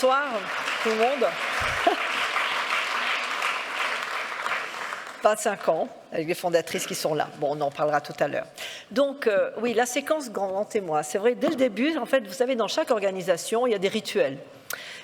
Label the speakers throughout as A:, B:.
A: Bonsoir tout le monde. 25 ans, avec les fondatrices qui sont là. Bon, on en parlera tout à l'heure. Donc, oui, la séquence grand témoin, c'est vrai, dès le début, en fait, vous savez, dans chaque organisation, il y a des rituels.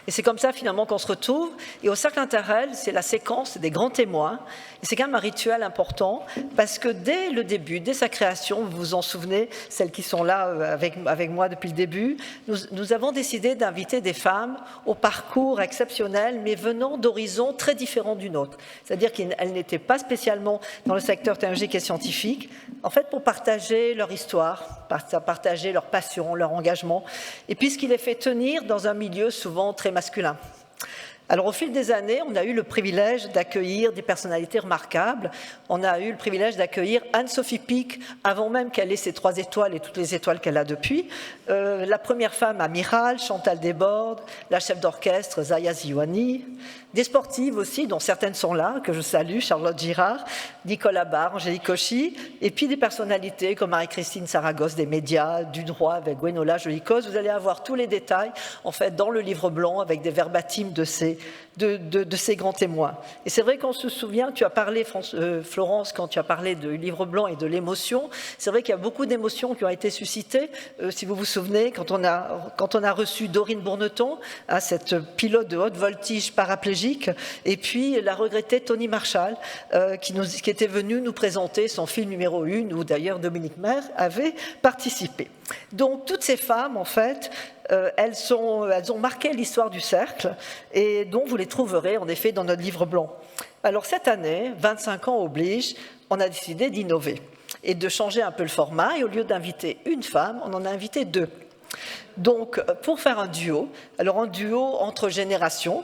A: Et c'est comme ça, finalement, qu'on se retrouve. Et au Cercle Interrel, c'est la séquence des grands témoins. Et c'est quand même un rituel important, parce que dès le début, dès sa création, vous vous en souvenez, celles qui sont là avec moi depuis le début, nous avons décidé d'inviter des femmes au parcours exceptionnel, mais venant d'horizons très différents du nôtre. C'est-à-dire qu'elles n'étaient pas spécialement dans le secteur technologique et scientifique, en fait, pour partager leur histoire, partager leur passion, leur engagement, et puis ce qui les fait tenir dans un milieu souvent très masculin. Alors au fil des années, on a eu le privilège d'accueillir des personnalités remarquables. On a eu le privilège d'accueillir Anne-Sophie Pic, avant même qu'elle ait ses 3 étoiles et toutes les étoiles qu'elle a depuis. La première femme amirale, Chantal Desbordes, la chef d'orchestre Zaya Ziouani, des sportives aussi, dont certaines sont là, que je salue, Charlotte Girard, Nicolas Barr, Angélique Cauchy, et puis des personnalités comme Marie-Christine Saragosse des médias, du droit avec Gwenola Jolicos. Vous allez avoir tous les détails, en fait, dans le livre blanc, avec des verbatims de ces grands témoins. Et c'est vrai qu'on se souvient, tu as parlé, Florence, quand tu as parlé du livre blanc et de l'émotion, c'est vrai qu'il y a beaucoup d'émotions qui ont été suscitées, si vous vous souvenez, quand on a reçu Dorine Bourneton, cette pilote de haute voltige paraplégique, et puis la regrettée Tony Marshall, qui était venue nous présenter son film numéro 1, où d'ailleurs Dominique Maire avait participé. Donc toutes ces femmes, en fait, elles ont marqué l'histoire du Cercle et dont vous les trouverez en effet dans notre livre blanc. Alors cette année, 25 ans oblige, on a décidé d'innover et de changer un peu le format, et au lieu d'inviter une femme, on en a invité 2. Donc pour faire un duo entre générations,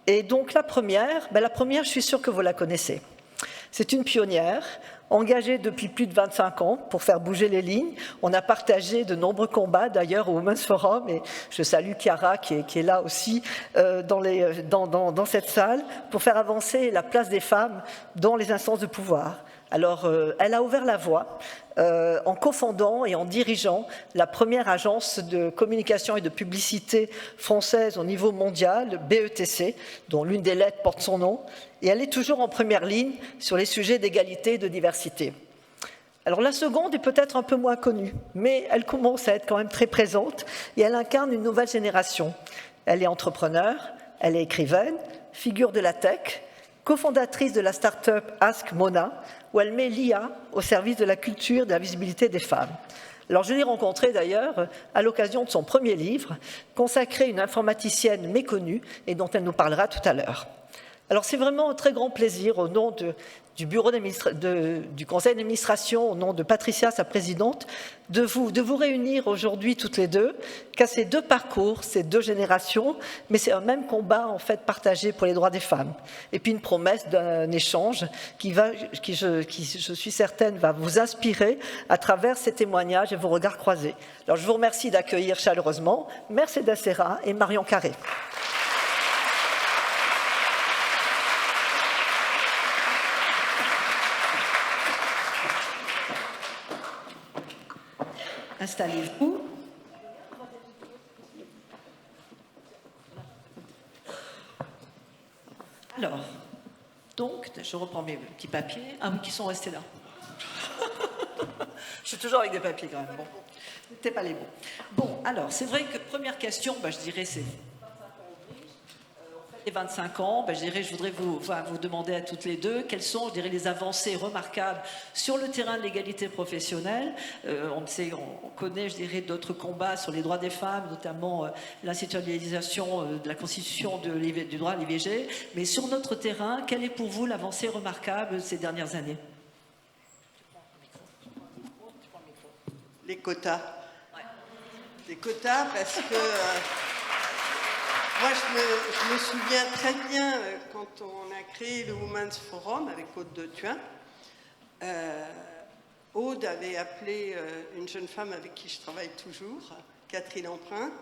A: et donc la première, je suis sûre que vous la connaissez. C'est une pionnière, engagée depuis plus de 25 ans pour faire bouger les lignes. On a partagé de nombreux combats d'ailleurs au Women's Forum, et je salue Chiara qui est là aussi dans cette salle pour faire avancer la place des femmes dans les instances de pouvoir. Alors, elle a ouvert la voie en cofondant et en dirigeant la première agence de communication et de publicité française au niveau mondial, BETC, dont l'une des lettres porte son nom, et elle est toujours en première ligne sur les sujets d'égalité et de diversité. Alors la seconde est peut-être un peu moins connue, mais elle commence à être quand même très présente, et elle incarne une nouvelle génération. Elle est entrepreneure, elle est écrivaine, figure de la tech, cofondatrice de la start-up Ask Mona, où elle met l'IA au service de la culture et de la visibilité des femmes. Alors je l'ai rencontrée d'ailleurs à l'occasion de son premier livre, consacré à une informaticienne méconnue et dont elle nous parlera tout à l'heure. Alors c'est vraiment un très grand plaisir au nom du bureau du conseil d'administration, au nom de Patricia, sa présidente, de vous réunir aujourd'hui toutes les deux, car ces 2 parcours, ces 2 générations, mais c'est un même combat en fait partagé pour les droits des femmes. Et puis une promesse d'un échange qui je suis certaine va vous inspirer à travers ces témoignages et vos regards croisés. Alors je vous remercie d'accueillir chaleureusement Mercedes Serra et Marion Carré. Installez-vous. Alors, donc, je reprends mes petits papiers. Ah oui, qui sont restés là. Je suis toujours avec des papiers quand même. Bon, c'était pas les bons. Bon, alors, c'est vrai que première question, je dirais c'est... Et 25 ans, je voudrais vous demander à toutes les deux quelles sont, les avancées remarquables sur le terrain de l'égalité professionnelle. On connaît, d'autres combats sur les droits des femmes, notamment l'institutionnalisation de la constitution du droit à l'IVG. Mais sur notre terrain, quelle est pour vous l'avancée remarquable ces dernières années?
B: Les quotas. Ouais. Les quotas, parce que... Moi, je me souviens très bien quand on a créé le Women's Forum avec Aude de Thuin. Aude avait appelé une jeune femme avec qui je travaille toujours, Catherine Emprunt,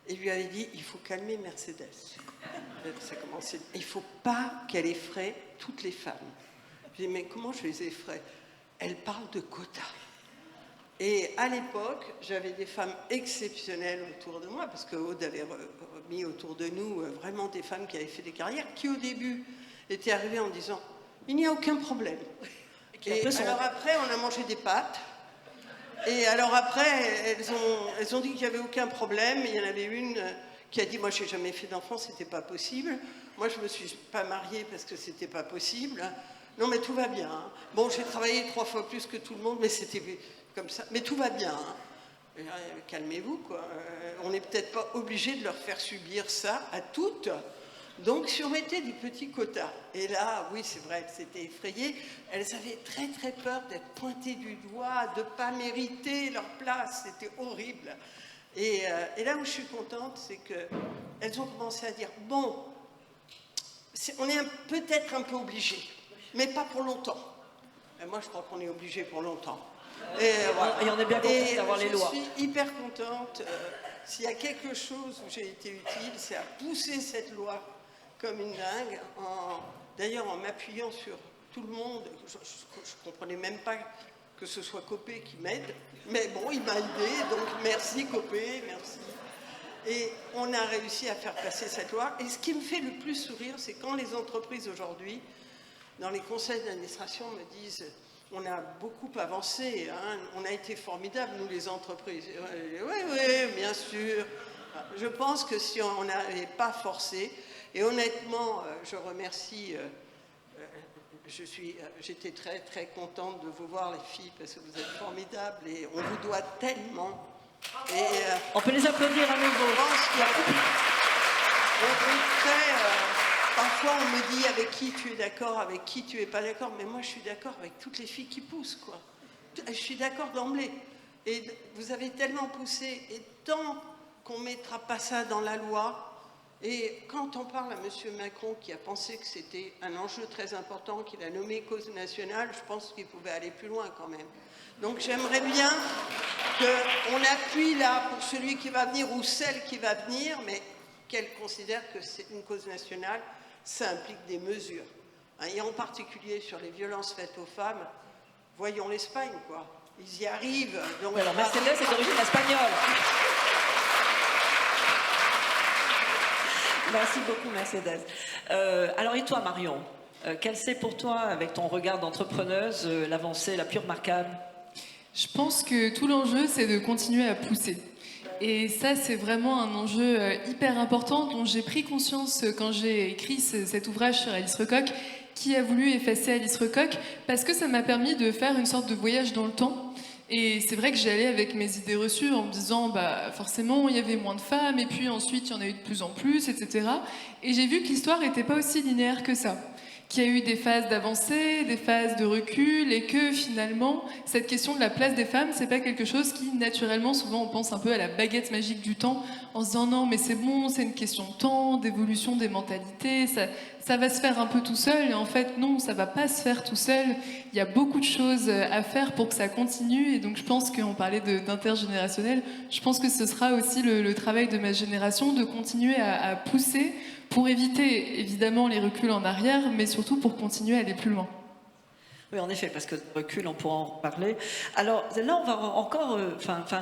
B: et lui avait dit « il faut calmer Mercedes ». Ça commençait. Il ne faut pas qu'elle effraie toutes les femmes. Je dis « mais comment je les effraie ?» Elle parle de quotas. Et à l'époque, j'avais des femmes exceptionnelles autour de moi, parce que Aude avait mis autour de nous vraiment des femmes qui avaient fait des carrières, qui au début étaient arrivées en disant « il n'y a aucun problème ». Et alors après, on a mangé des pâtes. Et alors après, elles ont dit qu'il n'y avait aucun problème. Il y en avait une qui a dit « moi, je n'ai jamais fait d'enfant, ce n'était pas possible. Moi, je ne me suis pas mariée parce que ce n'était pas possible. Non, mais tout va bien. Bon, j'ai travaillé 3 fois plus que tout le monde, mais c'était comme ça. Mais tout va bien. Calmez-vous, quoi. On n'est peut-être pas obligé de leur faire subir ça à toutes. Donc, si on mettait des petits quotas, et là, oui, c'est vrai, c'était effrayé, elles avaient très, très peur d'être pointées du doigt, de ne pas mériter leur place. C'était horrible. Et là où je suis contente, c'est qu'elles ont commencé à dire, bon, on est peut-être un peu obligé, mais pas pour longtemps. Et moi, je crois qu'on est obligé pour longtemps. Et
A: on est bien content d'avoir les lois.
B: Je suis hyper contente. S'il y a quelque chose où j'ai été utile, c'est à pousser cette loi comme une dingue, d'ailleurs en m'appuyant sur tout le monde. Je ne comprenais même pas que ce soit Copé qui m'aide, mais bon, il m'a aidé, donc merci Copé, merci. Et on a réussi à faire passer cette loi. Et ce qui me fait le plus sourire, c'est quand les entreprises aujourd'hui, dans les conseils d'administration, me disent « on a beaucoup avancé, hein, on a été formidables, nous les entreprises ». Oui, bien sûr. Je pense que si on n'avait pas forcé, et honnêtement, je remercie, j'étais très très contente de vous voir les filles, parce que vous êtes formidables et on vous doit tellement. Et,
A: on peut les applaudir à nouveau.
B: Je pense qu'il y a parfois on me dit avec qui tu es d'accord, avec qui tu es pas d'accord, mais moi je suis d'accord avec toutes les filles qui poussent, quoi. Je suis d'accord d'emblée. Et vous avez tellement poussé, et tant qu'on ne mettra pas ça dans la loi, et quand on parle à M. Macron qui a pensé que c'était un enjeu très important, qu'il a nommé cause nationale, je pense qu'il pouvait aller plus loin quand même. Donc j'aimerais bien qu'on appuie là pour celui qui va venir ou celle qui va venir, mais qu'elle considère que c'est une cause nationale, ça implique des mesures. Et en particulier sur les violences faites aux femmes, voyons l'Espagne, quoi. Ils y arrivent. Donc
A: alors Mercedes est d'origine espagnole. Merci beaucoup Mercedes. Alors et toi Marion, quelle c'est pour toi, avec ton regard d'entrepreneuse, l'avancée la plus remarquable?
C: Je pense que tout l'enjeu, c'est de continuer à pousser. Et ça, c'est vraiment un enjeu hyper important dont j'ai pris conscience quand j'ai écrit cet ouvrage sur Alice Lecoq, qui a voulu effacer Alice Lecoq, parce que ça m'a permis de faire une sorte de voyage dans le temps. Et c'est vrai que j'y allais avec mes idées reçues en me disant, bah, forcément, il y avait moins de femmes, et puis ensuite, il y en a eu de plus en plus, etc. Et j'ai vu que l'histoire n'était pas aussi linéaire que ça, qu'il y a eu des phases d'avancée, des phases de recul, et que finalement, cette question de la place des femmes, c'est pas quelque chose qui, naturellement, souvent on pense un peu à la baguette magique du temps, en se disant non, mais c'est bon, c'est une question de temps, d'évolution des mentalités, ça va se faire un peu tout seul, et en fait, non, ça va pas se faire tout seul. Il y a beaucoup de choses à faire pour que ça continue, et donc je pense qu'on parlait d'intergénérationnel, je pense que ce sera aussi le travail de ma génération, de continuer à pousser, pour éviter évidemment les reculs en arrière, mais surtout pour continuer à aller plus loin.
A: Oui, en effet, parce que recul, on pourra en reparler. Alors là, on va encore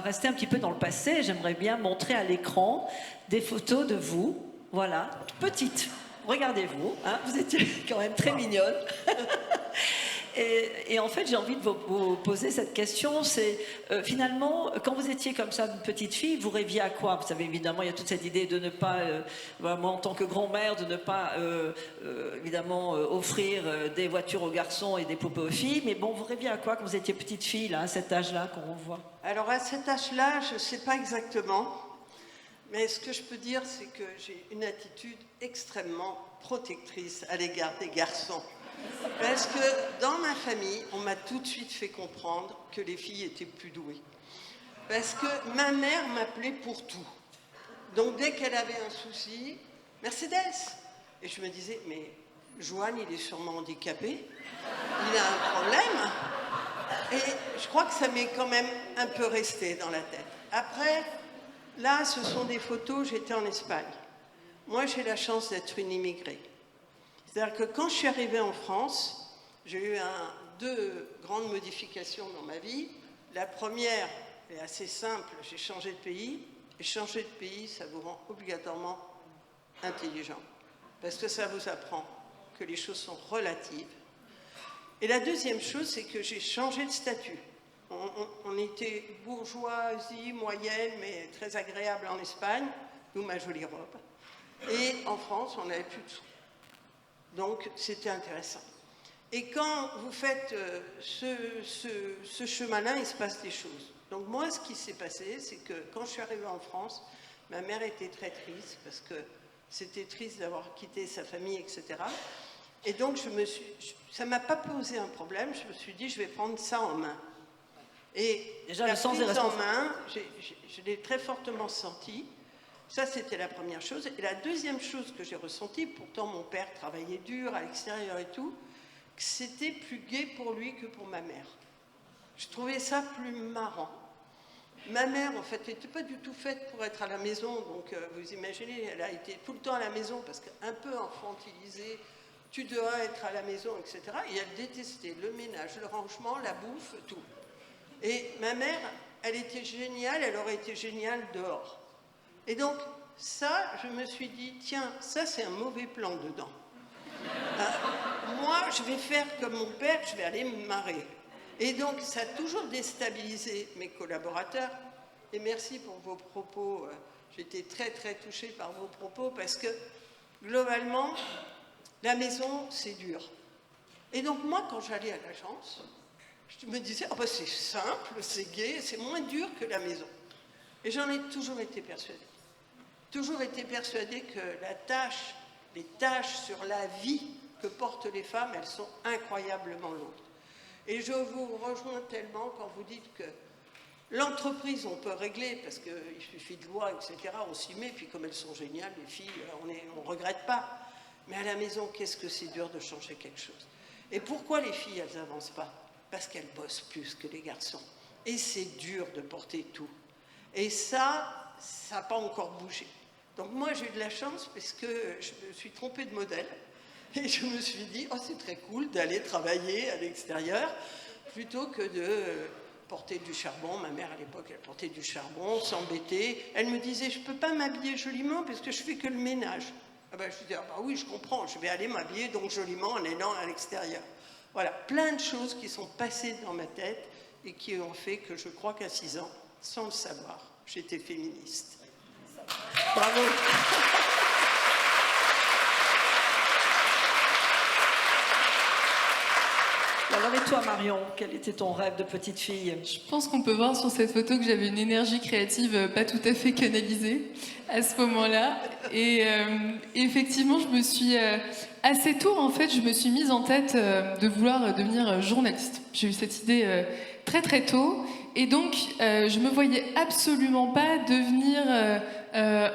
A: rester un petit peu dans le passé. J'aimerais bien montrer à l'écran des photos de vous, voilà, petites. Regardez-vous, hein, vous étiez quand même très mignonne. Et en fait, j'ai envie de vous poser cette question, c'est finalement, quand vous étiez comme ça, une petite fille, vous rêviez à quoi? Vous savez, évidemment, il y a toute cette idée de ne pas, moi en tant que grand-mère, de ne pas, évidemment, offrir des voitures aux garçons et des poupées aux filles, mais bon, vous rêviez à quoi quand vous étiez petite fille, là, à cet âge-là qu'on voit?
B: Alors, à cet âge-là, je ne sais pas exactement, mais ce que je peux dire, c'est que j'ai une attitude extrêmement protectrice à l'égard des garçons. Parce que dans ma famille, on m'a tout de suite fait comprendre que les filles étaient plus douées. Parce que ma mère m'appelait pour tout. Donc dès qu'elle avait un souci, Mercedes. Et je me disais, mais Joanne, il est sûrement handicapé. Il a un problème. Et je crois que ça m'est quand même un peu resté dans la tête. Après, là, ce sont des photos, j'étais en Espagne. Moi, j'ai la chance d'être une immigrée. C'est-à-dire que quand je suis arrivée en France, j'ai eu deux grandes modifications dans ma vie. La première est assez simple, j'ai changé de pays. Et changer de pays, ça vous rend obligatoirement intelligent, parce que ça vous apprend que les choses sont relatives. Et la deuxième chose, c'est que j'ai changé de statut. On était bourgeoisie, moyenne, mais très agréable en Espagne, d'où ma jolie robe. Et en France, on n'avait plus de sous. Donc, c'était intéressant. Et quand vous faites ce chemin-là, il se passe des choses. Donc moi, ce qui s'est passé, c'est que quand je suis arrivée en France, ma mère était très triste, parce que c'était triste d'avoir quitté sa famille, etc. Et donc, ça ne m'a pas posé un problème, je me suis dit, je vais prendre ça en main. Et
A: déjà,
B: la
A: le sens
B: prise en main, je l'ai très fortement senti. Ça, c'était la première chose. Et la deuxième chose que j'ai ressentie, pourtant mon père travaillait dur à l'extérieur et tout, c'était plus gai pour lui que pour ma mère. Je trouvais ça plus marrant. Ma mère, en fait, n'était pas du tout faite pour être à la maison. Donc, vous imaginez, elle a été tout le temps à la maison parce qu'un peu infantilisée, tu dois être à la maison, etc. Et elle détestait le ménage, le rangement, la bouffe, tout. Et ma mère, elle était géniale, elle aurait été géniale dehors. Et donc, ça, je me suis dit, tiens, ça, c'est un mauvais plan dedans. Moi, je vais faire comme mon père, je vais aller me marrer. Et donc, ça a toujours déstabilisé mes collaborateurs. Et merci pour vos propos. J'étais très, très touchée par vos propos parce que, globalement, la maison, c'est dur. Et donc, moi, quand j'allais à l'agence, je me disais, oh, bah, c'est simple, c'est gai, c'est moins dur que la maison. Et j'en ai toujours été persuadée. Toujours été persuadée que les tâches sur la vie que portent les femmes, elles sont incroyablement lourdes. Et je vous rejoins tellement quand vous dites que l'entreprise, on peut régler, parce qu'il suffit de loi, etc., on s'y met, puis comme elles sont géniales, les filles, on ne regrette pas. Mais à la maison, qu'est-ce que c'est dur de changer quelque chose. Et pourquoi les filles, elles n'avancent pas? Parce qu'elles bossent plus que les garçons. Et c'est dur de porter tout. Et ça n'a pas encore bougé. Donc moi, j'ai eu de la chance parce que je me suis trompée de modèle. Et je me suis dit, oh, c'est très cool d'aller travailler à l'extérieur plutôt que de porter du charbon. Ma mère, à l'époque, elle portait du charbon, s'embêter. Elle me disait, je ne peux pas m'habiller joliment parce que je fais que le ménage. Ah ben, je lui disais, ah ben oui, je comprends, je vais aller m'habiller donc joliment en allant à l'extérieur. Voilà, plein de choses qui sont passées dans ma tête et qui ont fait que je crois qu'à 6 ans, sans le savoir, j'étais féministe.
A: Bravo. Alors et toi Marion, quel était ton rêve de petite fille?
C: Je pense qu'on peut voir sur cette photo que j'avais une énergie créative pas tout à fait canalisée à ce moment-là. Et effectivement, je me suis assez tôt, en fait, je me suis mise en tête de vouloir devenir journaliste. J'ai eu cette idée très très tôt. Et donc, je me voyais absolument pas devenir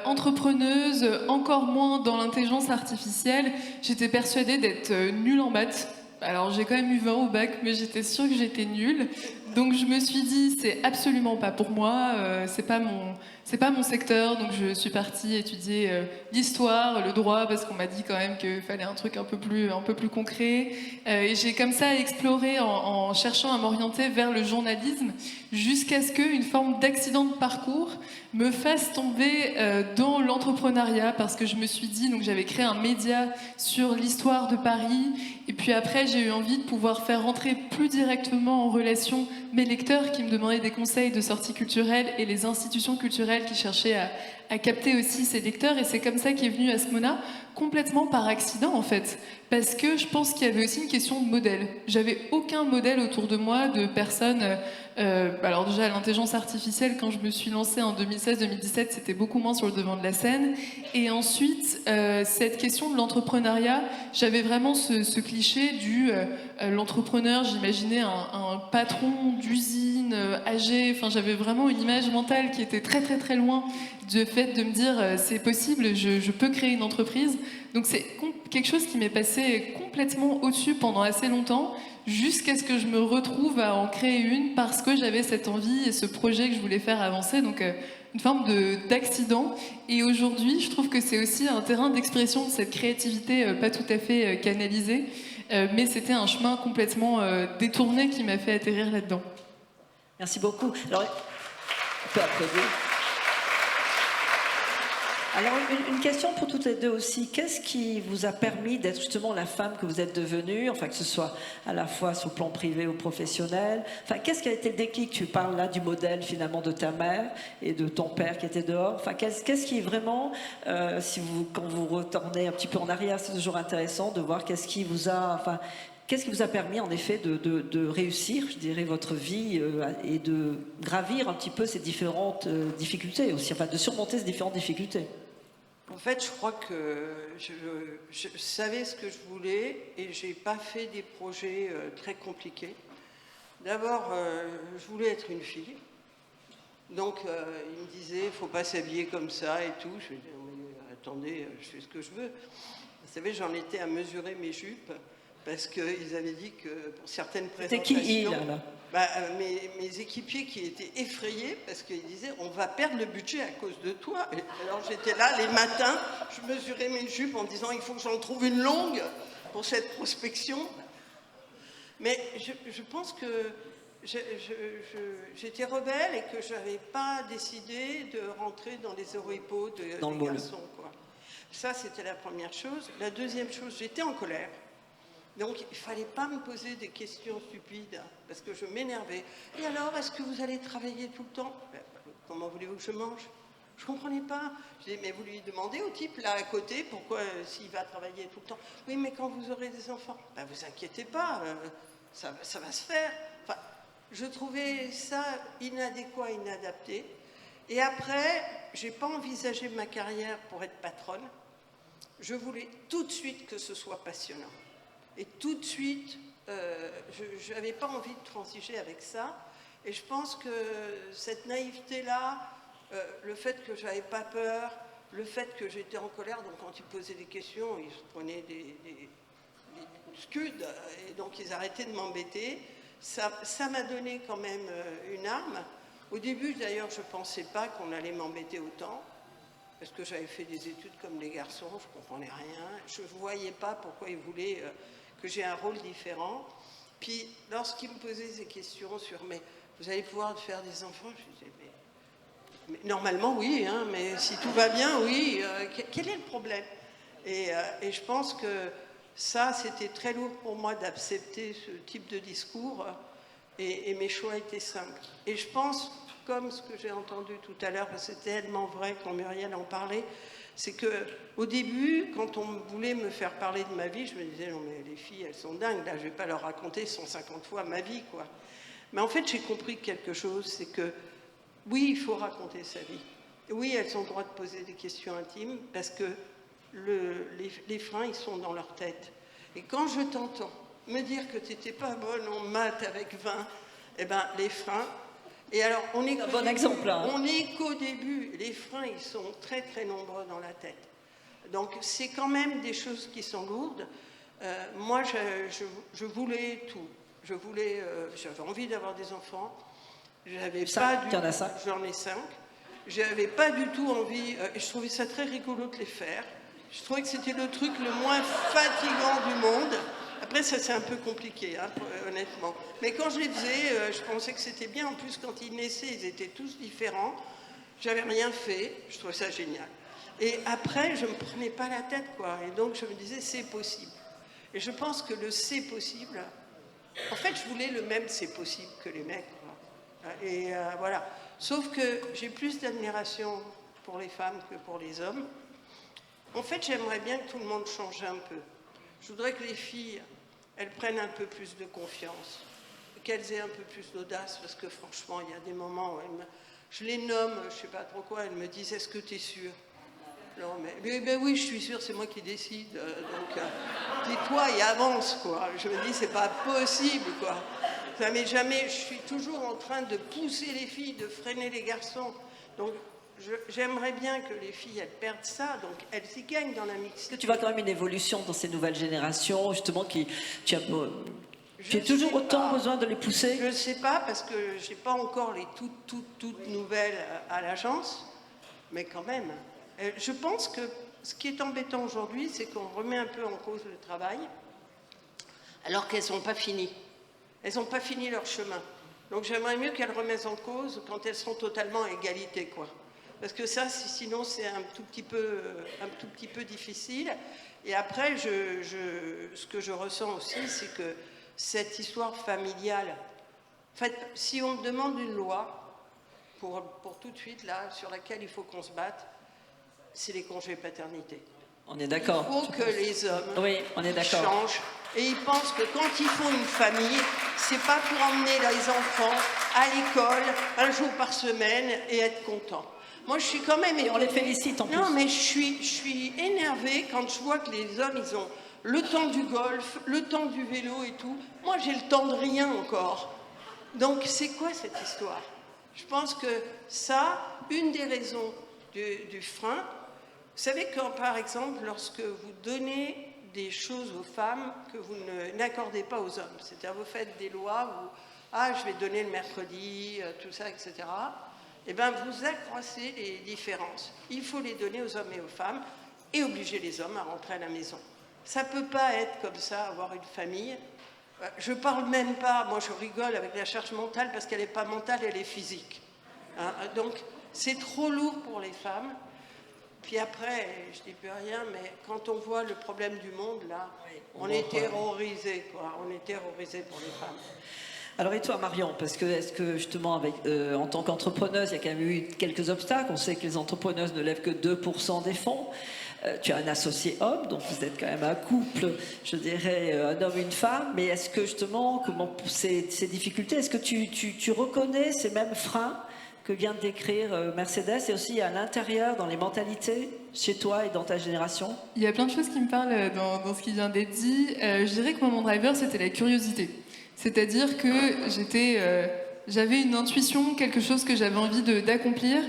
C: entrepreneuse, encore moins dans l'intelligence artificielle. J'étais persuadée d'être nulle en maths. Alors j'ai quand même eu 20 au bac, mais j'étais sûre que j'étais nulle. Donc je me suis dit, c'est absolument pas pour moi, c'est pas mon secteur. Donc je suis partie étudier l'histoire, le droit, parce qu'on m'a dit quand même qu'il fallait un truc un peu plus concret. Et j'ai comme ça exploré en cherchant à m'orienter vers le journalisme, jusqu'à ce qu'une forme d'accident de parcours me fasse tomber dans l'entrepreneuriat, parce que je me suis dit, donc j'avais créé un média sur l'histoire de Paris, et puis après j'ai eu envie de pouvoir faire rentrer plus directement en relation mes lecteurs qui me demandaient des conseils de sorties culturelles et les institutions culturelles qui cherchaient à capter aussi ces lecteurs. Et c'est comme ça qu'est venu Asmona, complètement par accident en fait, parce que je pense qu'il y avait aussi une question de modèle. J'avais aucun modèle autour de moi de personnes. Alors déjà l'intelligence artificielle, quand je me suis lancée en 2016-2017, c'était beaucoup moins sur le devant de la scène. Et ensuite cette question de l'entrepreneuriat, j'avais vraiment ce cliché du l'entrepreneur. J'imaginais un patron d'usine âgé. Enfin, j'avais vraiment une image mentale qui était très très très loin du fait de me dire c'est possible, je peux créer une entreprise. Donc c'est quelque chose qui m'est passé complètement au-dessus pendant assez longtemps, jusqu'à ce que je me retrouve à en créer une parce que j'avais cette envie et ce projet que je voulais faire avancer. Donc une forme d'accident. Et aujourd'hui, je trouve que c'est aussi un terrain d'expression de cette créativité pas tout à fait canalisée, mais c'était un chemin complètement détourné qui m'a fait atterrir là-dedans.
A: Merci beaucoup. Alors, on peut applaudir. Alors, une question pour toutes les deux aussi. Qu'est-ce qui vous a permis d'être justement la femme que vous êtes devenue, enfin que ce soit à la fois sur le plan privé ou professionnel? Enfin, qu'est-ce qui a été le déclic? Tu parles là du modèle finalement de ta mère et de ton père qui était dehors. Enfin, qu'est-ce qui vraiment, quand vous retournez un petit peu en arrière, c'est toujours intéressant de voir qu'est-ce qui vous a permis en effet de réussir, je dirais, votre vie et de gravir un petit peu ces différentes difficultés aussi, enfin de surmonter ces différentes difficultés?
B: En fait, je crois que je savais ce que je voulais et j'ai pas fait des projets très compliqués. D'abord, je voulais être une fille. Donc, il me disait, faut pas s'habiller comme ça et tout. Je lui disais, mais attendez, je fais ce que je veux. Vous savez, j'en étais à mesurer mes jupes parce qu'ils avaient dit que pour certaines présentations...
A: C'était qui, là
B: mes équipiers qui étaient effrayés parce qu'ils disaient on va perdre le budget à cause de toi. Et alors j'étais là les matins, je mesurais mes jupes en disant il faut que j'en trouve une longue pour cette prospection. Mais je pense que j'étais rebelle et que je n'avais pas décidé de rentrer dans les oripeaux des garçons, quoi. Ça, c'était la première chose. La deuxième chose, j'étais en colère. Donc, il ne fallait pas me poser des questions stupides, parce que je m'énervais. Et alors, est-ce que vous allez travailler tout le temps? Comment voulez-vous que je mange? Je ne comprenais pas. Je disais, mais vous lui demandez au type, là, à côté, pourquoi, s'il va travailler tout le temps? Oui, mais quand vous aurez des enfants, ben, vous inquiétez pas, ça va se faire. Enfin, je trouvais ça inadéquat, inadapté. Et après, je n'ai pas envisagé ma carrière pour être patronne. Je voulais tout de suite que ce soit passionnant. Et tout de suite, je n'avais pas envie de transiger avec ça. Et je pense que cette naïveté-là, le fait que je n'avais pas peur, le fait que j'étais en colère, donc quand ils posaient des questions, ils se prenaient des scuds, et donc ils arrêtaient de m'embêter, ça m'a donné quand même une arme. Au début, d'ailleurs, je ne pensais pas qu'on allait m'embêter autant, parce que j'avais fait des études comme les garçons, je ne comprenais rien, je ne voyais pas pourquoi ils voulaient... que j'ai un rôle différent. Puis, lorsqu'il me posait ces questions sur « mais vous allez pouvoir faire des enfants ?» Je disais mais normalement, oui, hein, mais si tout va bien, oui. Quel est le problème? Et je pense que ça, c'était très lourd pour moi d'accepter ce type de discours et mes choix étaient simples. Et je pense, comme ce que j'ai entendu tout à l'heure, parce que c'est tellement vrai quand Muriel en parlait, c'est qu'au début, quand on voulait me faire parler de ma vie, je me disais, non mais les filles, elles sont dingues, là je ne vais pas leur raconter 150 fois ma vie, quoi. Mais en fait, j'ai compris quelque chose, c'est que oui, il faut raconter sa vie. Oui, elles ont le droit de poser des questions intimes, parce que les freins, ils sont dans leur tête. Et quand je t'entends me dire que tu n'étais pas bonne en maths avec 20, eh ben, les freins... Et alors, on est qu'au début, les freins, ils sont très très nombreux dans la tête. Donc, c'est quand même des choses qui sont lourdes. Moi, je voulais tout. J'avais envie d'avoir des enfants. J'avais pas du...
A: T'en as 5?
B: J'en ai 5. J'avais pas du tout envie, et je trouvais ça très rigolo de les faire. Je trouvais que c'était le truc le moins fatigant du monde. Après, ça, c'est un peu compliqué, hein, honnêtement. Mais quand je les faisais, je pensais que c'était bien. En plus, quand ils naissaient, ils étaient tous différents. J'avais rien fait. Je trouvais ça génial. Et après, je ne me prenais pas la tête, quoi. Et donc, je me disais, c'est possible. Et je pense que le c'est possible... En fait, je voulais le même c'est possible que les mecs, quoi. Et voilà. Sauf que j'ai plus d'admiration pour les femmes que pour les hommes. En fait, j'aimerais bien que tout le monde change un peu. Je voudrais que les filles, elles prennent un peu plus de confiance, qu'elles aient un peu plus d'audace, parce que franchement, il y a des moments où je les nomme, je ne sais pas trop quoi, elles me disent « Est-ce que tu es sûre ?» Non, mais ben oui, je suis sûre, c'est moi qui décide, donc dis-toi et avance, quoi. Je me dis « C'est pas possible, quoi. » Ça m'est jamais, je suis toujours en train de pousser les filles, de freiner les garçons. Donc, j'aimerais bien que les filles, elles perdent ça, donc elles y gagnent dans la mixité.
A: Est-ce que tu vois quand même une évolution dans ces nouvelles générations, justement, tu as toujours autant besoin de les pousser?
B: Je ne sais pas, parce que je n'ai pas encore les toutes nouvelles à l'agence, mais quand même. Je pense que ce qui est embêtant aujourd'hui, c'est qu'on remet un peu en cause le travail, alors qu'elles n'ont pas fini. Elles n'ont pas fini leur chemin. Donc j'aimerais mieux qu'elles remettent en cause quand elles seront totalement à égalité, quoi. Parce que ça, sinon, c'est un tout petit peu difficile. Et après, ce que je ressens aussi, c'est que cette histoire familiale, en fait, si on me demande une loi, pour tout de suite, là, sur laquelle il faut qu'on se batte, c'est les congés paternité.
D: On est d'accord.
B: Il faut que les hommes changent. Et ils pensent que quand ils font une famille, c'est pas pour emmener les enfants à l'école un jour par semaine et être content. Moi, je suis quand même...
D: Et on les félicite en plus.
B: Non, mais je suis énervée quand je vois que les hommes, ils ont le temps du golf, le temps du vélo et tout. Moi, j'ai le temps de rien encore. Donc, c'est quoi cette histoire? Je pense que ça, une des raisons du frein, vous savez quand, par exemple, lorsque vous donnez des choses aux femmes que vous n'accordez pas aux hommes, c'est-à-dire vous faites des lois où, je vais donner le mercredi, tout ça, etc., eh bien, vous accroissez les différences. Il faut les donner aux hommes et aux femmes et obliger les hommes à rentrer à la maison. Ça ne peut pas être comme ça, avoir une famille. Je ne parle même pas, moi je rigole avec la charge mentale parce qu'elle n'est pas mentale, elle est physique. Hein, donc, c'est trop lourd pour les femmes. Puis après, je ne dis plus rien, mais quand on voit le problème du monde, là, on est terrorisés, quoi. On est terrorisés pour les femmes.
D: Alors et toi Marion, parce que est-ce que justement en tant qu'entrepreneuse, il y a quand même eu quelques obstacles. On sait que les entrepreneuses ne lèvent que 2% des fonds. Tu as un associé homme, donc vous êtes quand même un couple, je dirais, un homme et une femme. Mais est-ce que justement, comment ces difficultés, est-ce que tu reconnais ces mêmes freins que vient de décrire Mercedes, et aussi à l'intérieur, dans les mentalités, chez toi et dans ta génération?
C: Il y a plein de choses qui me parlent dans ce qui vient d'être dit. Je dirais que moi, mon driver, c'était la curiosité. C'est-à-dire que j'avais une intuition, quelque chose que j'avais envie d'accomplir,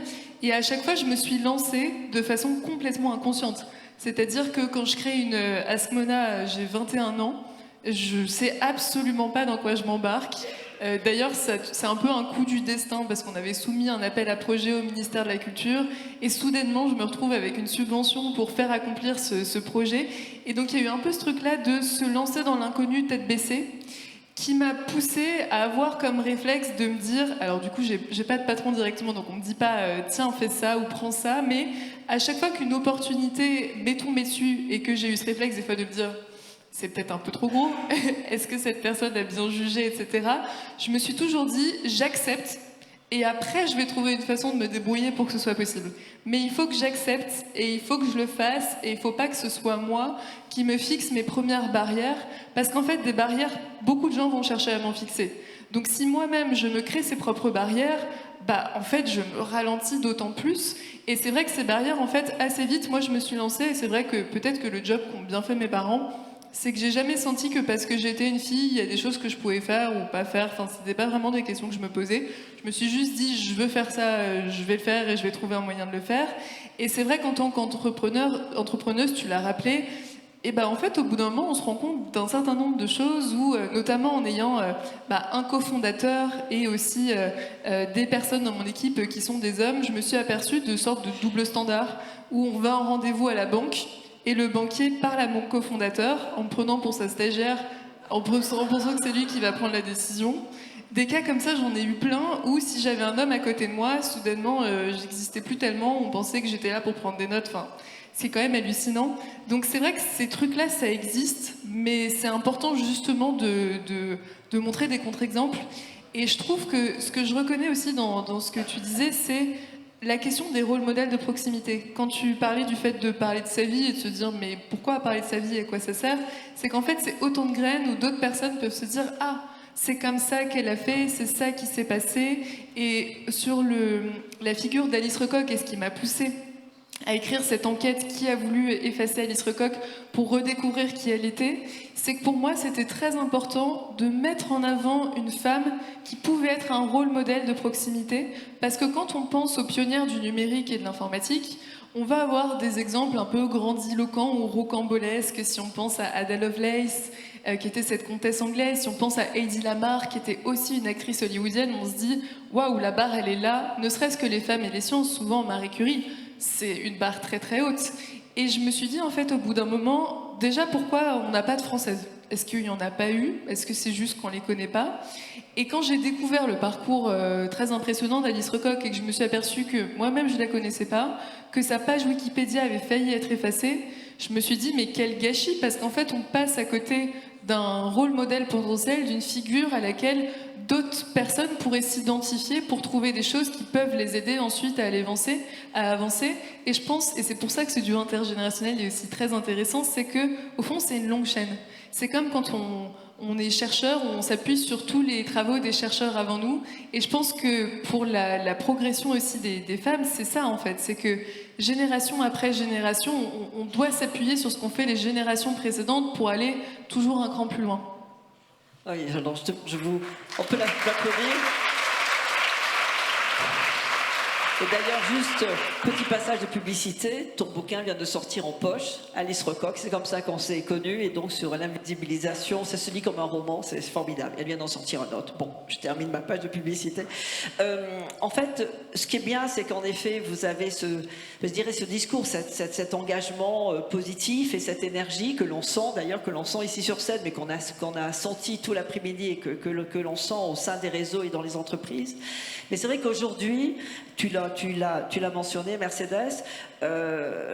C: et à chaque fois, je me suis lancée de façon complètement inconsciente. C'est-à-dire que quand je crée une Askmona, j'ai 21 ans, je sais absolument pas dans quoi je m'embarque. D'ailleurs, c'est un peu un coup du destin parce qu'on avait soumis un appel à projet au ministère de la Culture et soudainement, je me retrouve avec une subvention pour faire accomplir ce projet. Et donc, il y a eu un peu ce truc-là de se lancer dans l'inconnu tête baissée, qui m'a poussée à avoir comme réflexe de me dire, alors du coup j'ai pas de patron directement, donc on me dit pas tiens fais ça ou prends ça, mais à chaque fois qu'une opportunité m'est tombée dessus et que j'ai eu ce réflexe des fois de me dire c'est peut-être un peu trop gros, est-ce que cette personne a bien jugé, etc. Je me suis toujours dit j'accepte et après je vais trouver une façon de me débrouiller pour que ce soit possible. Mais il faut que j'accepte et il faut que je le fasse et il faut pas que ce soit moi qui me fixe mes premières barrières parce qu'en fait des barrières, beaucoup de gens vont chercher à m'en fixer. Donc si moi-même je me crée ces propres barrières, en fait je me ralentis d'autant plus et c'est vrai que ces barrières en fait assez vite moi je me suis lancée et c'est vrai que peut-être que le job qu'ont bien fait mes parents, c'est que j'ai jamais senti que parce que j'étais une fille, il y a des choses que je pouvais faire ou pas faire. Enfin, c'était pas vraiment des questions que je me posais. Je me suis juste dit, je veux faire ça, je vais le faire et je vais trouver un moyen de le faire. Et c'est vrai qu'en tant qu'entrepreneuse, tu l'as rappelé, et en fait, au bout d'un moment, on se rend compte d'un certain nombre de choses où, notamment en ayant un cofondateur et aussi des personnes dans mon équipe qui sont des hommes, je me suis aperçue de sortes de double standard où on va en rendez-vous à la banque et le banquier parle à mon cofondateur en me prenant pour sa stagiaire, en pensant que c'est lui qui va prendre la décision. Des cas comme ça, j'en ai eu plein, où si j'avais un homme à côté de moi, soudainement, j'existais plus tellement, on pensait que j'étais là pour prendre des notes, enfin, c'est quand même hallucinant. Donc c'est vrai que ces trucs-là, ça existe, mais c'est important justement de montrer des contre-exemples. Et je trouve que ce que je reconnais aussi dans ce que tu disais, c'est la question des rôles modèles de proximité. Quand tu parlais du fait de parler de sa vie et de se dire mais pourquoi parler de sa vie et à quoi ça sert, c'est qu'en fait c'est autant de graines où d'autres personnes peuvent se dire ah c'est comme ça qu'elle a fait, c'est ça qui s'est passé. Et sur la figure d'Alice Recoq et ce qui m'a poussée à écrire cette enquête qui a voulu effacer Alice Recoq pour redécouvrir qui elle était, c'est que pour moi c'était très important de mettre en avant une femme qui pouvait être un rôle modèle de proximité, parce que quand on pense aux pionnières du numérique et de l'informatique, on va avoir des exemples un peu grandiloquents ou rocambolesques, si on pense à Ada Lovelace, qui était cette comtesse anglaise, si on pense à Heidi Lamar, qui était aussi une actrice hollywoodienne, on se dit waouh, la barre elle est là, ne serait-ce que les femmes et les sciences, souvent Marie Curie, c'est une barre très très haute. Et je me suis dit en fait au bout d'un moment, déjà pourquoi on n'a pas de française ? Est-ce qu'il n'y en a pas eu? Est-ce que c'est juste qu'on ne les connaît pas? Et quand j'ai découvert le parcours très impressionnant d'Alice Recoq et que je me suis aperçue que moi-même je ne la connaissais pas, que sa page Wikipédia avait failli être effacée, je me suis dit mais quel gâchis, parce qu'en fait on passe à côté d'un rôle modèle potentiel, d'une figure à laquelle d'autres personnes pourraient s'identifier pour trouver des choses qui peuvent les aider ensuite à avancer. Et je pense, et c'est pour ça que ce duo intergénérationnel est aussi très intéressant, c'est que au fond c'est une longue chaîne. C'est comme quand on est chercheur, on s'appuie sur tous les travaux des chercheurs avant nous. Et je pense que pour la progression aussi des femmes, c'est ça en fait. C'est que génération après génération, on doit s'appuyer sur ce qu'ont fait les générations précédentes pour aller toujours un cran plus loin.
D: Oui, alors on peut l'applaudir. Et d'ailleurs, juste petit passage de publicité, ton bouquin vient de sortir en poche, Alice Recoq, c'est comme ça qu'on s'est connus, et donc sur l'invisibilisation, ça se lit comme un roman, c'est formidable. Elle vient d'en sortir un autre. Bon, je termine ma page de publicité. En fait, ce qui est bien, c'est qu'en effet, vous avez ce discours, cet engagement positif et cette énergie que l'on sent, d'ailleurs, que l'on sent ici sur scène, mais qu'on a senti tout l'après-midi et que l'on sent au sein des réseaux et dans les entreprises. Mais c'est vrai qu'aujourd'hui, tu l'as mentionné, Mercedes,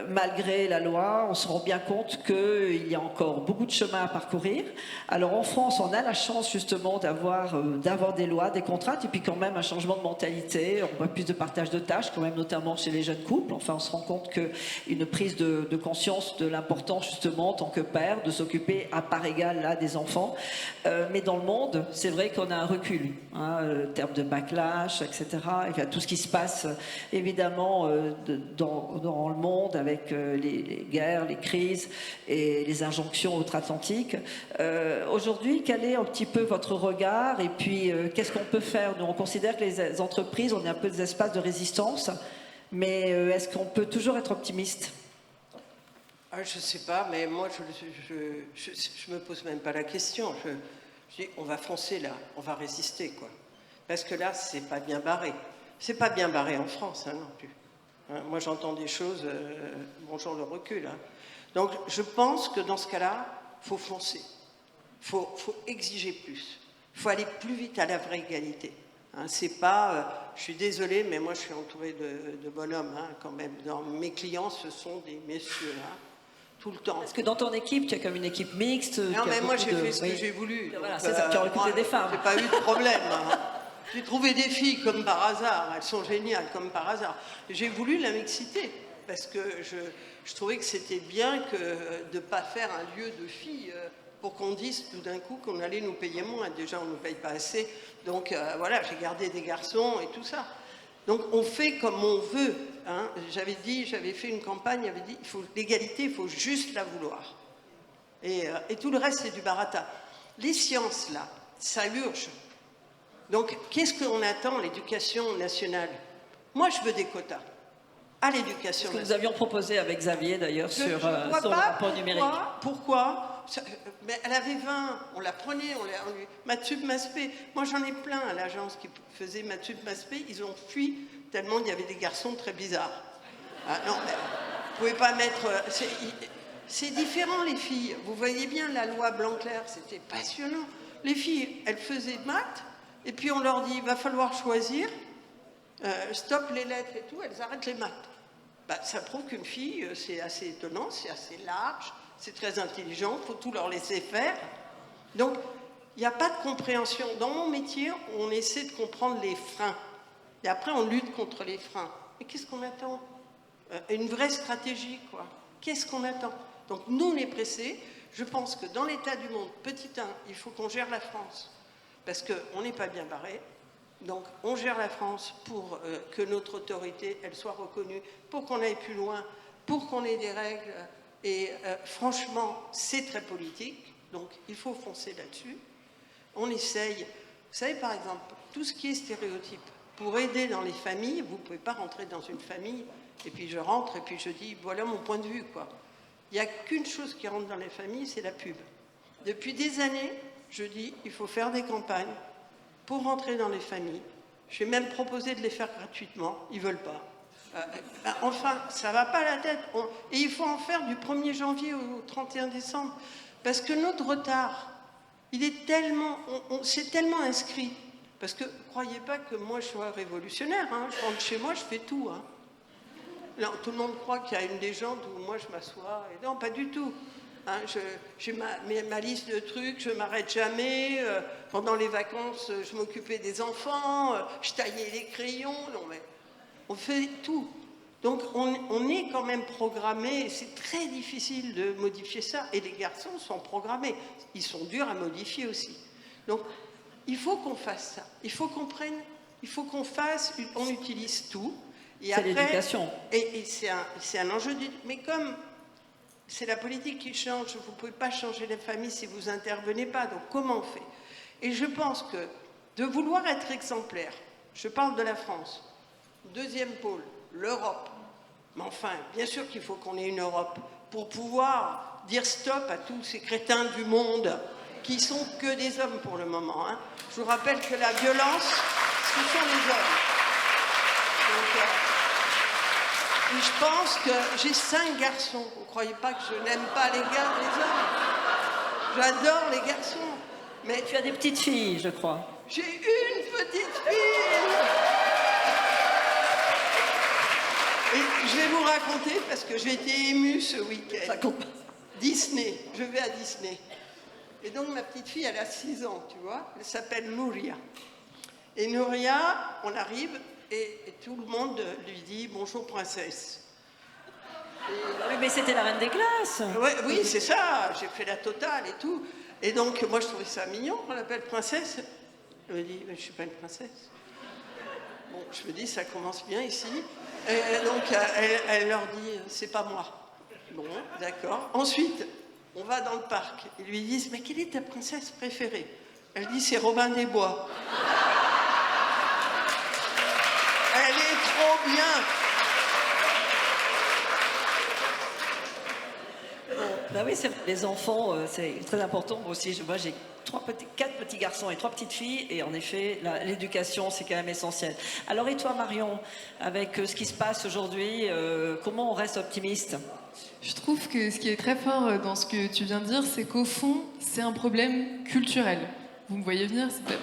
D: malgré la loi, on se rend bien compte qu'il y a encore beaucoup de chemin à parcourir. Alors en France, on a la chance justement d'avoir des lois, des contraintes, et puis quand même un changement de mentalité. On voit plus de partage de tâches, quand même notamment chez les jeunes couples. Enfin, on se rend compte qu'une prise de conscience de l'importance justement en tant que père de s'occuper à part égale là des enfants. Mais dans le monde, c'est vrai qu'on a un recul, en termes de backlash, etc. Et tout ce qui se passe évidemment dans le monde avec les guerres, les crises et les injonctions outre-Atlantique. Aujourd'hui, quel est un petit peu votre regard, et puis qu'est-ce qu'on peut faire? Nous, on considère que les entreprises, on est un peu des espaces de résistance, mais est-ce qu'on peut toujours être optimiste?
B: Je ne sais pas, mais moi, je me pose même pas la question. Je dis, on va foncer là, on va résister, quoi. Parce que là, c'est pas bien barré. C'est pas bien barré en France, non plus. Moi, j'entends des choses, bonjour le recul. Donc, je pense que dans ce cas-là, il faut foncer. Il faut exiger plus. Il faut aller plus vite à la vraie égalité. C'est pas, je suis désolée, mais moi, je suis entourée de bonhommes, quand même. Dans mes clients, ce sont des messieurs, tout le temps.
D: Parce que dans ton équipe, tu as comme une équipe mixte.
B: Non, mais moi, j'ai fait ce que j'ai voulu.
D: Voilà, c'est ça, tu as recruté des femmes.
B: J'ai pas eu de problème. J'ai trouvé des filles comme par hasard, elles sont géniales comme par hasard. J'ai voulu la mixité, parce que je trouvais que c'était bien de ne pas faire un lieu de filles pour qu'on dise tout d'un coup qu'on allait nous payer moins. Déjà, on ne nous paye pas assez. Donc voilà, j'ai gardé des garçons et tout ça. Donc on fait comme on veut. J'avais fait une campagne, j'avais dit, l'égalité, il faut juste la vouloir. Et tout le reste, c'est du baratin. Les sciences, là, ça urge. Donc, qu'est-ce qu'on attend, l'éducation nationale? Moi, je veux des quotas à l'éducation nationale.
D: Ce que nous avions proposé avec Xavier, d'ailleurs, sur le rapport numérique.
B: Pourquoi mais elle avait 20, on la prenait, Matsup Maspé. Moi, j'en ai plein à l'agence qui faisait Matsup Maspé. Ils ont fui tellement il y avait des garçons très bizarres. Non, mais vous pouvez pas mettre... C'est différent, les filles. Vous voyez bien la loi Blanc-Clair, c'était passionnant. Les filles, elles faisaient maths, et puis on leur dit, il va falloir choisir, stop les lettres et tout, elles arrêtent les maths. Ça prouve qu'une fille, c'est assez étonnant, c'est assez large, c'est très intelligent, il faut tout leur laisser faire. Donc, il n'y a pas de compréhension. Dans mon métier, on essaie de comprendre les freins. Et après, on lutte contre les freins. Mais qu'est-ce qu'on attend? Une vraie stratégie, quoi. Qu'est-ce qu'on attend? Donc, nous, on est pressés. Je pense que dans l'état du monde, petit 1, il faut qu'on gère la France. Parce qu'on n'est pas bien barré. Donc, on gère la France pour que notre autorité, elle soit reconnue, pour qu'on aille plus loin, pour qu'on ait des règles. Et franchement, c'est très politique. Donc, il faut foncer là-dessus. On essaye. Vous savez, par exemple, tout ce qui est stéréotype, pour aider dans les familles, vous ne pouvez pas rentrer dans une famille, et puis je rentre, et puis je dis, voilà mon point de vue, quoi. Il n'y a qu'une chose qui rentre dans les familles, c'est la pub. Depuis des années, je dis, il faut faire des campagnes pour rentrer dans les familles. J'ai même proposé de les faire gratuitement. Ils ne veulent pas. Enfin, ça ne va pas à la tête. Et il faut en faire du 1er janvier au 31 décembre. Parce que notre retard, il est tellement, c'est tellement inscrit. Parce que, croyez pas que moi je sois révolutionnaire, hein. Je rentre chez moi, je fais tout. Hein. Non, tout le monde croit qu'il y a une légende où moi je m'assois. Et non, pas du tout. Hein, j'ai ma liste de trucs, je ne m'arrête jamais. Pendant les vacances, je m'occupais des enfants, je taillais les crayons. Non, mais on fait tout. Donc on est quand même programmé, et c'est très difficile de modifier ça. Et les garçons sont programmés. Ils sont durs à modifier aussi. Donc il faut qu'on fasse ça. Il faut qu'on prenne, il faut qu'on fasse, on utilise tout.
D: C'est l'éducation.
B: Et c'est un enjeu. Mais comme c'est la politique qui change, vous ne pouvez pas changer les familles si vous n'intervenez pas. Donc comment on fait? Et je pense que de vouloir être exemplaire, je parle de la France, deuxième pôle, l'Europe. Mais enfin, bien sûr qu'il faut qu'on ait une Europe pour pouvoir dire stop à tous ces crétins du monde qui sont que des hommes pour le moment. Hein. Je vous rappelle que la violence, ce sont les hommes. Donc, et je pense que j'ai 5 garçons. Vous ne croyez pas que je n'aime pas les hommes? J'adore les garçons. Mais
D: tu as des petites filles, je crois.
B: J'ai une petite fille. Et je vais vous raconter, parce que j'ai été émue ce week-end. Disney, je vais à Disney. Et donc ma petite fille, elle a 6 ans, tu vois. Elle s'appelle Nouria. Et Nouria, on arrive... Et tout le monde lui dit « Bonjour, princesse ».
D: Oui, mais c'était la Reine des Glaces.
B: Ouais, oui, c'est ça. J'ai fait la totale et tout. Et donc, moi, je trouvais ça mignon qu'on l'appelle princesse. Elle me dit « Je ne suis pas une princesse ». Bon, je me dis « Ça commence bien ici ». Et donc, elle leur dit « C'est pas moi ». Bon, d'accord. Ensuite, on va dans le parc. Ils lui disent « Mais quelle est ta princesse préférée ?» Elle dit « C'est Robin des Bois ». Elle est trop bien.
D: Ben oui, les enfants, c'est très important. Moi aussi, moi j'ai 4 petits garçons et 3 petites filles, et en effet, l'éducation, c'est quand même essentiel. Alors, et toi, Marion, avec ce qui se passe aujourd'hui, comment on reste optimiste?
C: Je trouve que ce qui est très fort dans ce que tu viens de dire, c'est qu'au fond, c'est un problème culturel. Vous me voyez venir, c'est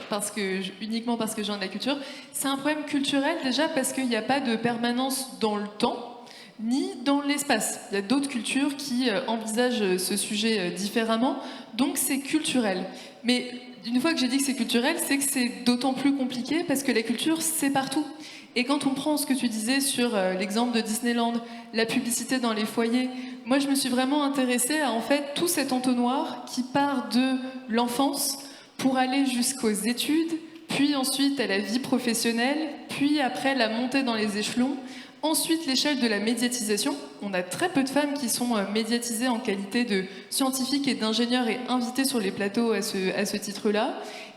C: uniquement parce que je viens de la culture. C'est un problème culturel déjà parce qu'il n'y a pas de permanence dans le temps ni dans l'espace. Il y a d'autres cultures qui envisagent ce sujet différemment, donc c'est culturel. Mais une fois que j'ai dit que c'est culturel, c'est que c'est d'autant plus compliqué parce que la culture, c'est partout. Et quand on prend ce que tu disais sur l'exemple de Disneyland, la publicité dans les foyers, moi je me suis vraiment intéressée à en fait tout cet entonnoir qui part de l'enfance pour aller jusqu'aux études, puis ensuite à la vie professionnelle, puis après la montée dans les échelons, ensuite l'échelle de la médiatisation. On a très peu de femmes qui sont médiatisées en qualité de scientifiques et d'ingénieurs et invitées sur les plateaux à ce titre-là.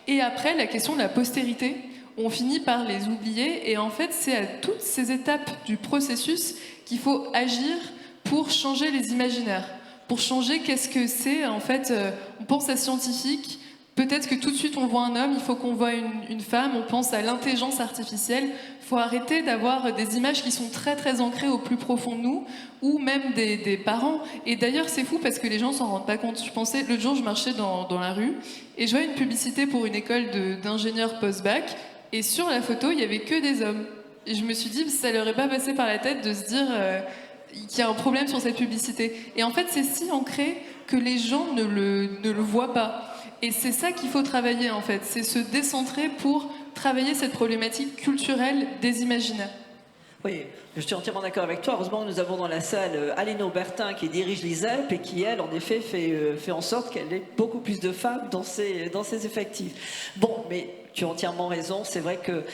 C: Et après, la question de la postérité, on finit par les oublier. Et en fait, c'est à toutes ces étapes du processus qu'il faut agir pour changer les imaginaires, pour changer qu'est-ce que c'est. En fait, on pense à scientifique. Peut-être que tout de suite on voit un homme, il faut qu'on voit une femme, on pense à l'intelligence artificielle. Il faut arrêter d'avoir des images qui sont très très ancrées au plus profond de nous, ou même des parents. Et d'ailleurs c'est fou parce que les gens s'en rendent pas compte. Je pensais, l'autre jour je marchais dans la rue et je vois une publicité pour une école d'ingénieurs post-bac, et sur la photo il y avait que des hommes. Et je me suis dit, ça leur est pas passé par la tête de se dire qu'il y a un problème sur cette publicité. Et en fait c'est si ancré que les gens ne le voient pas. Et c'est ça qu'il faut travailler en fait, c'est se décentrer pour travailler cette problématique culturelle des imaginaires.
D: Oui, je suis entièrement d'accord avec toi. Heureusement que nous avons dans la salle Aline Aubertin qui dirige l'ISEP et qui, elle, en effet, fait en sorte qu'elle ait beaucoup plus de femmes dans ses effectifs. Bon, mais tu as entièrement raison, c'est vrai que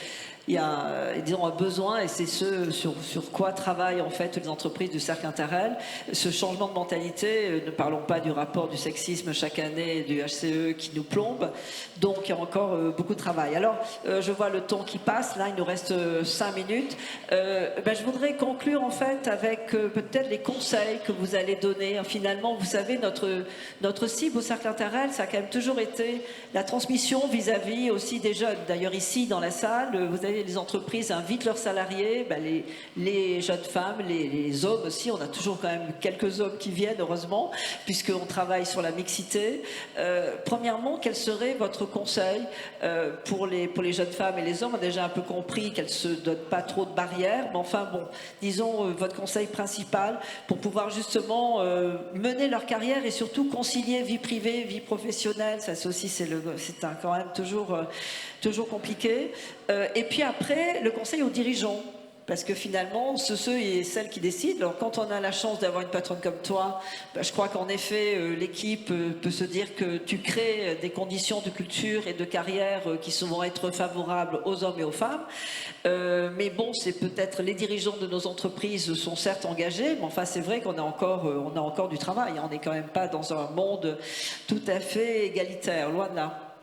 D: il y a, disons, un besoin, et c'est ce sur quoi travaillent en fait les entreprises du cercle Interrel. Ce changement de mentalité, ne parlons pas du rapport du sexisme chaque année du HCE qui nous plombe, donc il y a encore beaucoup de travail. Alors, je vois le temps qui passe, là il nous reste 5 minutes. Je voudrais conclure en fait avec peut-être les conseils que vous allez donner. Finalement, vous savez, notre cible au cercle Interrel, ça a quand même toujours été la transmission vis-à-vis aussi des jeunes. D'ailleurs ici dans la salle, vous avez savez, les entreprises invitent leurs salariés, les jeunes femmes, les hommes aussi. On a toujours quand même quelques hommes qui viennent, heureusement, puisqu'on travaille sur la mixité. Premièrement, quel serait votre conseil pour les jeunes femmes et les hommes? On a déjà un peu compris qu'elles ne se donnent pas trop de barrières, mais enfin bon, disons votre conseil principal pour pouvoir justement mener leur carrière et surtout concilier vie privée, vie professionnelle. Ça aussi, c'est quand même toujours compliqué. Et puis après, le conseil aux dirigeants. Parce que finalement, ceux et celles qui décident, alors quand on a la chance d'avoir une patronne comme toi, je crois qu'en effet, l'équipe peut se dire que tu crées des conditions de culture et de carrière qui vont être favorables aux hommes et aux femmes. Mais bon, c'est peut-être les dirigeants de nos entreprises sont certes engagés, mais enfin, c'est vrai qu'on a encore du travail. On n'est quand même pas dans un monde tout à fait égalitaire, loin de là.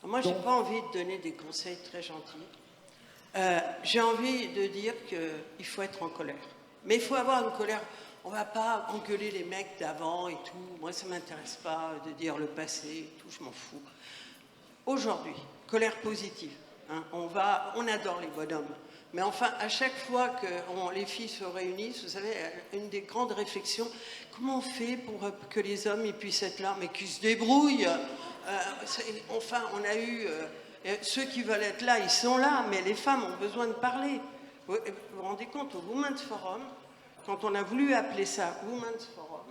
B: Moi, je n'ai pas envie de donner des conseils très gentils. J'ai envie de dire qu'il faut être en colère. Mais il faut avoir une colère. On ne va pas engueuler les mecs d'avant et tout. Moi, ça ne m'intéresse pas de dire le passé et tout, je m'en fous. Aujourd'hui, colère positive. Hein, on adore les bonhommes. Mais enfin, à chaque fois que les filles se réunissent, vous savez, une des grandes réflexions, comment on fait pour que les hommes ils puissent être là, mais qu'ils se débrouillent. Enfin, on a eu... ceux qui veulent être là, ils sont là, mais les femmes ont besoin de parler. Vous vous rendez compte, au Women's Forum, quand on a voulu appeler ça Women's Forum,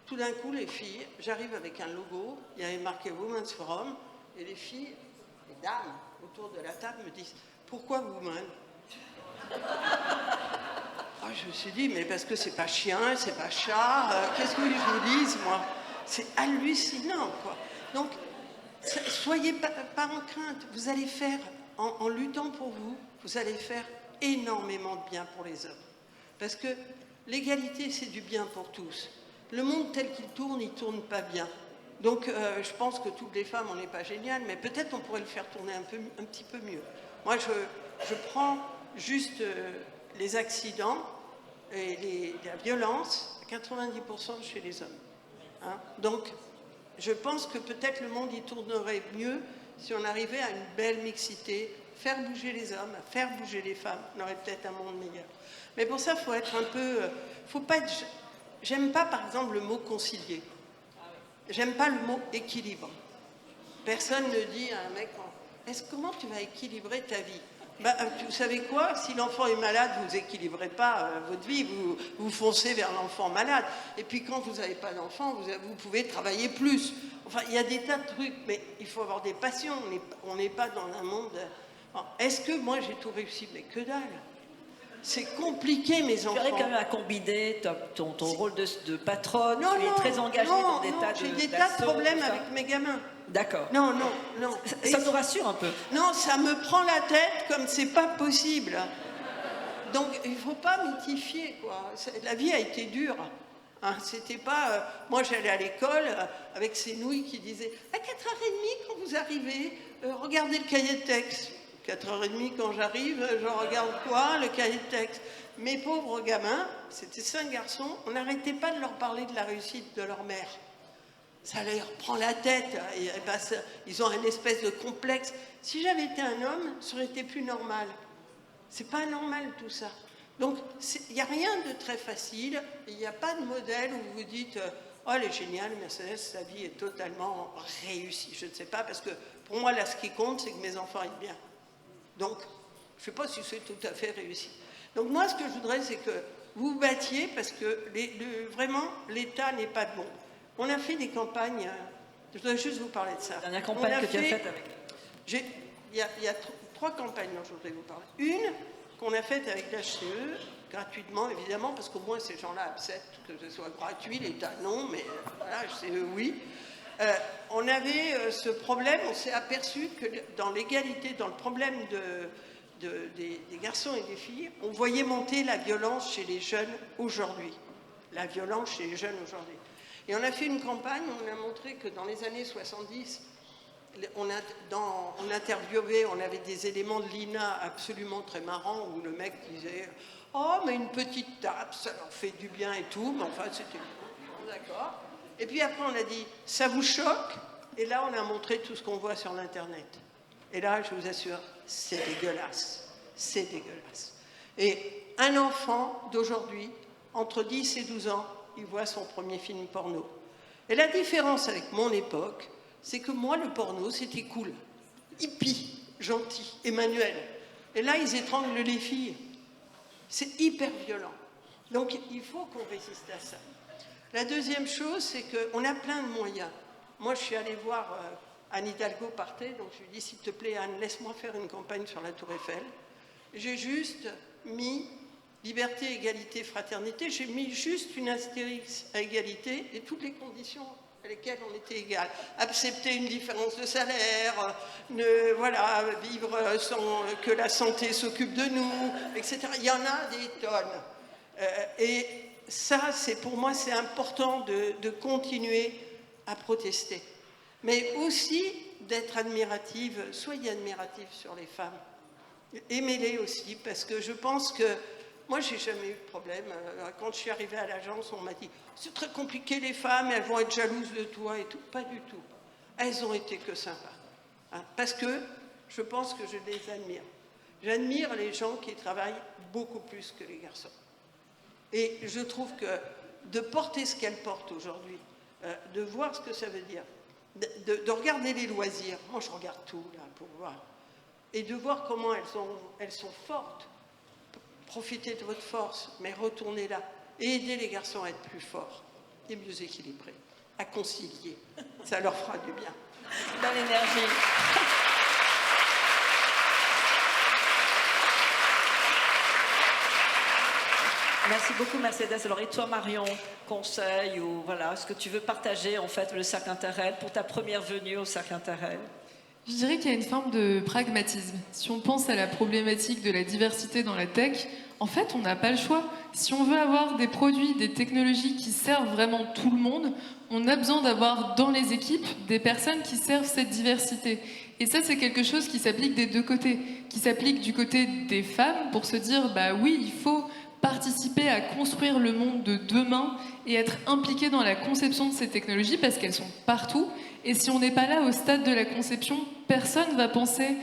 B: tout d'un coup, les filles, j'arrive avec un logo, il y avait marqué Women's Forum, et les filles, les dames autour de la table me disent « Pourquoi Women ?» Je me suis dit, mais parce que c'est pas chien, c'est pas chat, qu'est-ce que je vous dise, moi? C'est hallucinant, quoi. Donc, soyez pas en crainte, vous allez faire, en luttant pour vous, vous allez faire énormément de bien pour les hommes. Parce que l'égalité, c'est du bien pour tous. Le monde tel qu'il tourne, il ne tourne pas bien. Donc, je pense que toutes les femmes, on n'est pas géniales, mais peut-être on pourrait le faire tourner un petit peu mieux. Moi, je prends juste les accidents et la violence, 90% chez les hommes. Hein? Donc, je pense que peut-être le monde y tournerait mieux si on arrivait à une belle mixité, faire bouger les hommes, faire bouger les femmes, on aurait peut-être un monde meilleur. Mais pour ça, il faut être un peu... faut pas être... J'aime pas, par exemple, le mot concilier. J'aime pas le mot équilibre. Personne ne dit à un mec, comment tu vas équilibrer ta vie? Vous savez quoi? Si l'enfant est malade, vous n'équilibrez pas votre vie, vous foncez vers l'enfant malade. Et puis quand vous n'avez pas d'enfant, vous pouvez travailler plus. Enfin, il y a des tas de trucs, mais il faut avoir des passions. On n'est pas dans un monde... Est-ce que moi j'ai tout réussi? Mais que dalle! C'est compliqué, mes enfants.
D: Tu arrives quand même à combiner ton rôle de patronne, tu es très engagée dans des tas de...
B: J'ai des tas de problèmes avec mes gamins.
D: D'accord.
B: Non.
D: Ça nous rassure un peu.
B: Non, ça me prend la tête comme c'est pas possible. Donc, il faut pas mythifier, quoi. La vie a été dure. Hein, c'était pas... moi, j'allais à l'école avec ces nouilles qui disaient « À 4h30, quand vous arrivez, regardez le cahier de texte. » 4h30 quand j'arrive, je regarde quoi? Le cahier de texte. Mes pauvres gamins, c'était 5 garçons, on n'arrêtait pas de leur parler de la réussite de leur mère. Ça leur prend la tête, ils ont un espèce de complexe. Si j'avais été un homme, ça aurait été plus normal. C'est pas normal tout ça. Donc, il n'y a rien de très facile, il n'y a pas de modèle où vous vous dites « Oh, elle est géniale, Mercedes, sa vie est totalement réussie. » Je ne sais pas, parce que pour moi, là, ce qui compte, c'est que mes enfants aillent bien. Donc, je ne sais pas si c'est tout à fait réussi. Donc moi, ce que je voudrais, c'est que vous vous battiez parce que vraiment, l'État n'est pas bon. On a fait des campagnes, je voudrais juste vous parler de ça.
D: La dernière campagne que tu as faite avec...
B: Il y a 3 campagnes dont je voudrais vous parler. Une qu'on a faite avec l'HCE, gratuitement évidemment, parce qu'au moins ces gens-là acceptent que ce soit gratuit, l'État non, mais voilà, HCE oui. On avait ce problème, on s'est aperçu que dans l'égalité, dans le problème des garçons et des filles, on voyait monter la violence chez les jeunes aujourd'hui. La violence chez les jeunes aujourd'hui. Et on a fait une campagne, on a montré que dans les années 70, on interviewait, on avait des éléments de l'INA absolument très marrants, où le mec disait « Oh, mais une petite tape, ça leur fait du bien et tout. » Mais enfin, c'était d'accord. Et puis après, on a dit, ça vous choque? Et là, on a montré tout ce qu'on voit sur l'Internet. Et là, je vous assure, c'est dégueulasse. c'est dégueulasse. Et un enfant d'aujourd'hui, entre 10 et 12 ans, il voit son premier film porno. Et la différence avec mon époque, c'est que moi, le porno, c'était cool, hippie, gentil, Emmanuel. Et là, ils étranglent les filles. C'est hyper violent. Donc, il faut qu'on résiste à ça. La deuxième chose, c'est qu'on a plein de moyens. Moi, je suis allée voir Anne Hidalgo partait, donc je lui ai dit, s'il te plaît, Anne, laisse-moi faire une campagne sur la Tour Eiffel. J'ai juste mis liberté, égalité, fraternité. J'ai mis juste une astérix à égalité et toutes les conditions à lesquelles on était égal. Accepter une différence de salaire, voilà, vivre sans que la santé s'occupe de nous, etc. Il y en a des tonnes. Et ça, pour moi, c'est important de continuer à protester. Mais aussi d'être admirative, soyez admirative sur les femmes. Aimez-les aussi, parce que je pense que moi, j'ai jamais eu de problème. Quand je suis arrivée à l'agence, on m'a dit « c'est très compliqué les femmes, elles vont être jalouses de toi et tout ». Pas du tout. Elles ont été que sympas. Hein, parce que je pense que je les admire. J'admire les gens qui travaillent beaucoup plus que les garçons. Et je trouve que de porter ce qu'elles portent aujourd'hui, de voir ce que ça veut dire, de regarder les loisirs, moi je regarde tout là pour voir, et de voir comment elles sont fortes. Profitez de votre force, mais retournez là. Et aidez les garçons à être plus forts et mieux équilibrés, à concilier. Ça leur fera du bien.
D: Belle énergie. Merci beaucoup Mercedes. Alors et toi Marion, conseil ou voilà, est-ce que tu veux partager en fait le Cercle Interrel pour ta première venue au Cercle Interrel?
C: Je dirais qu'il y a une forme de pragmatisme. Si on pense à la problématique de la diversité dans la tech, en fait, on n'a pas le choix. Si on veut avoir des produits, des technologies qui servent vraiment tout le monde, on a besoin d'avoir dans les équipes des personnes qui servent cette diversité. Et ça, c'est quelque chose qui s'applique des deux côtés. Qui s'applique du côté des femmes pour se dire, bah oui, il faut participer à construire le monde de demain et être impliqué dans la conception de ces technologies parce qu'elles sont partout. Et si on n'est pas là au stade de la conception, personne ne va penser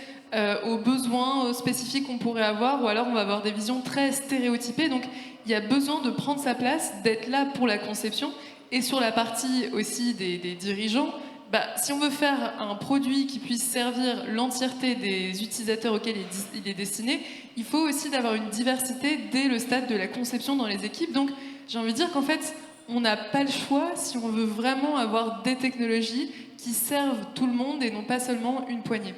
C: aux besoins spécifiques qu'on pourrait avoir, ou alors on va avoir des visions très stéréotypées. Donc il y a besoin de prendre sa place, d'être là pour la conception. Et sur la partie aussi des dirigeants, si on veut faire un produit qui puisse servir l'entièreté des utilisateurs auxquels il est destiné, il faut aussi d'avoir une diversité dès le stade de la conception dans les équipes. Donc j'ai envie de dire qu'en fait, on n'a pas le choix si on veut vraiment avoir des technologies qui servent tout le monde et non pas seulement une poignée.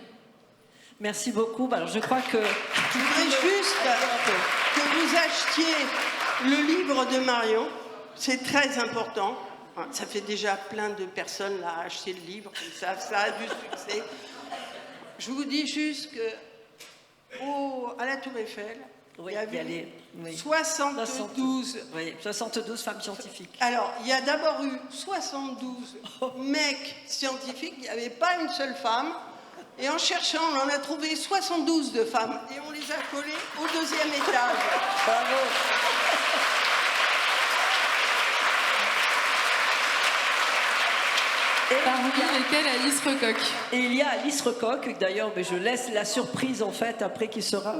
D: Merci beaucoup. Alors je crois que...
B: Je voudrais juste que vous achetiez le livre de Marion. C'est très important. Ça fait déjà plein de personnes là, à acheter le livre, comme ça a du succès. Je vous dis juste que à la Tour Eiffel,
D: oui,
B: il y avait
D: 72 femmes scientifiques.
B: Alors, il y a d'abord eu 72 mecs scientifiques, il n'y avait pas une seule femme. Et en cherchant, on en a trouvé 72 de femmes. Et on les a collées au 2e étage.
D: Bravo.
C: Parmi lesquelles Alice Recoq.
D: Et il y a Alice Recoq, d'ailleurs, mais je laisse la surprise en fait après qui sera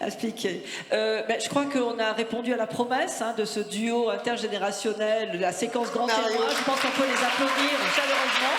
D: expliquée. Je crois qu'on a répondu à la promesse de ce duo intergénérationnel, de la séquence grand témoin. Je pense qu'on peut les applaudir chaleureusement.